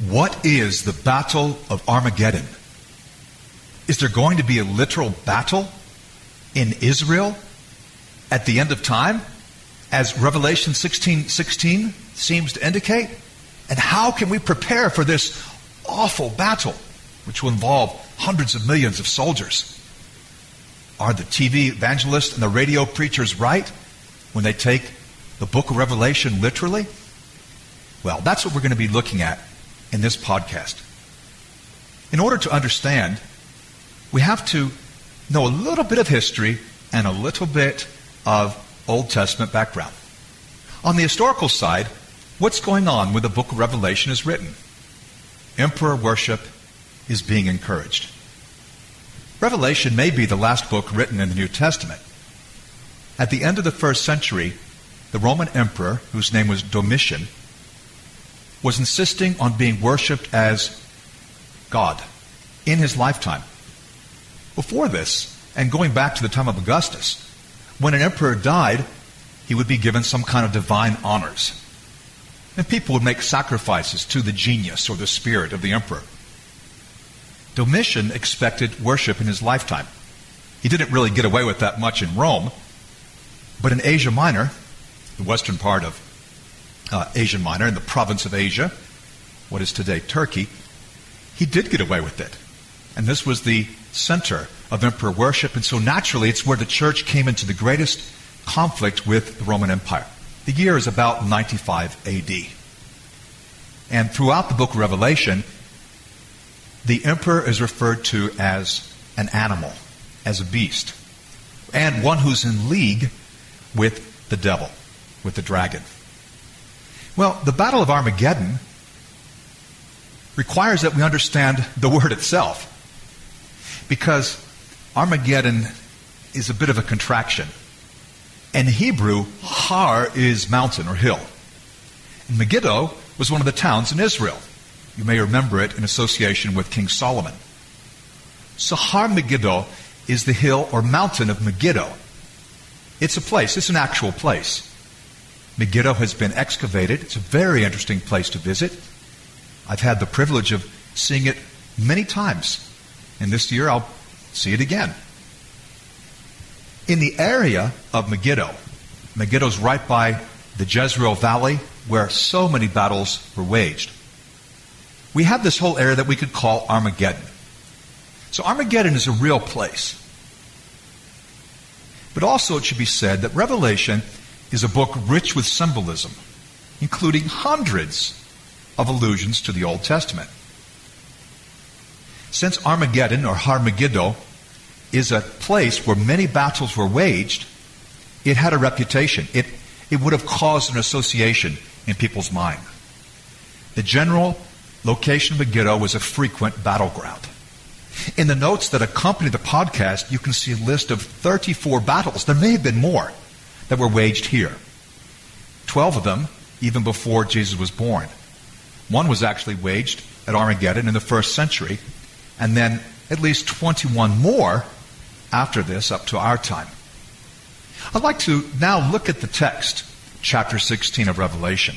What is the Battle of Armageddon? Is there going to be a literal battle in Israel at the end of time, as Revelation 16:16 seems to indicate? And how can we prepare for this awful battle, which will involve hundreds of millions of soldiers? Are the TV evangelists and the radio preachers right when they take the book of Revelation literally? Well, that's what we're going to be looking at in this podcast. In order to understand, we have to know a little bit of history and a little bit of Old Testament background. On the historical side, what's going on when the book of Revelation is written? Emperor worship is being encouraged. Revelation may be the last book written in the New Testament. At the end of the first century, the Roman emperor, whose name was Domitian, was insisting on being worshipped as God in his lifetime. Before this, and going back to the time of Augustus, when an emperor died, he would be given some kind of divine honors. And people would make sacrifices to the genius or the spirit of the emperor. Domitian expected worship in his lifetime. He didn't really get away with that much in Rome, but in Asia Minor, the western part of Asia Minor, in the province of Asia, what is today Turkey, he did get away with it. And this was the center of emperor worship, and so naturally it's where the church came into the greatest conflict with the Roman Empire. The year is about 95 A.D. And throughout the book of Revelation, the emperor is referred to as an animal, as a beast, and one who's in league with the devil, with the dragon. Well, the Battle of Armageddon requires that we understand the word itself, because Armageddon is a bit of a contraction. In Hebrew, Har is mountain or hill. And Megiddo was one of the towns in Israel. You may remember it in association with King Solomon. So Har Megiddo is the hill or mountain of Megiddo. It's a place. It's an actual place. Megiddo has been excavated. It's a very interesting place to visit. I've had the privilege of seeing it many times. And this year I'll see it again. In the area of Megiddo, Megiddo's right by the Jezreel Valley, where so many battles were waged, we have this whole area that we could call Armageddon. So Armageddon is a real place. But also it should be said that Revelation is a book rich with symbolism, including hundreds of allusions to the Old Testament. Since Armageddon, or Har Megiddo, is a place where many battles were waged, it had a reputation. It would have caused an association in people's mind. The general location of Megiddo was a frequent battleground. In the notes that accompany the podcast, you can see a list of 34 battles. There may have been more that were waged here. 12 of them even before Jesus was born. One was actually waged at Armageddon in the first century, and then at least 21 more after this up to our time. I'd like to now look at the text, chapter 16 of Revelation.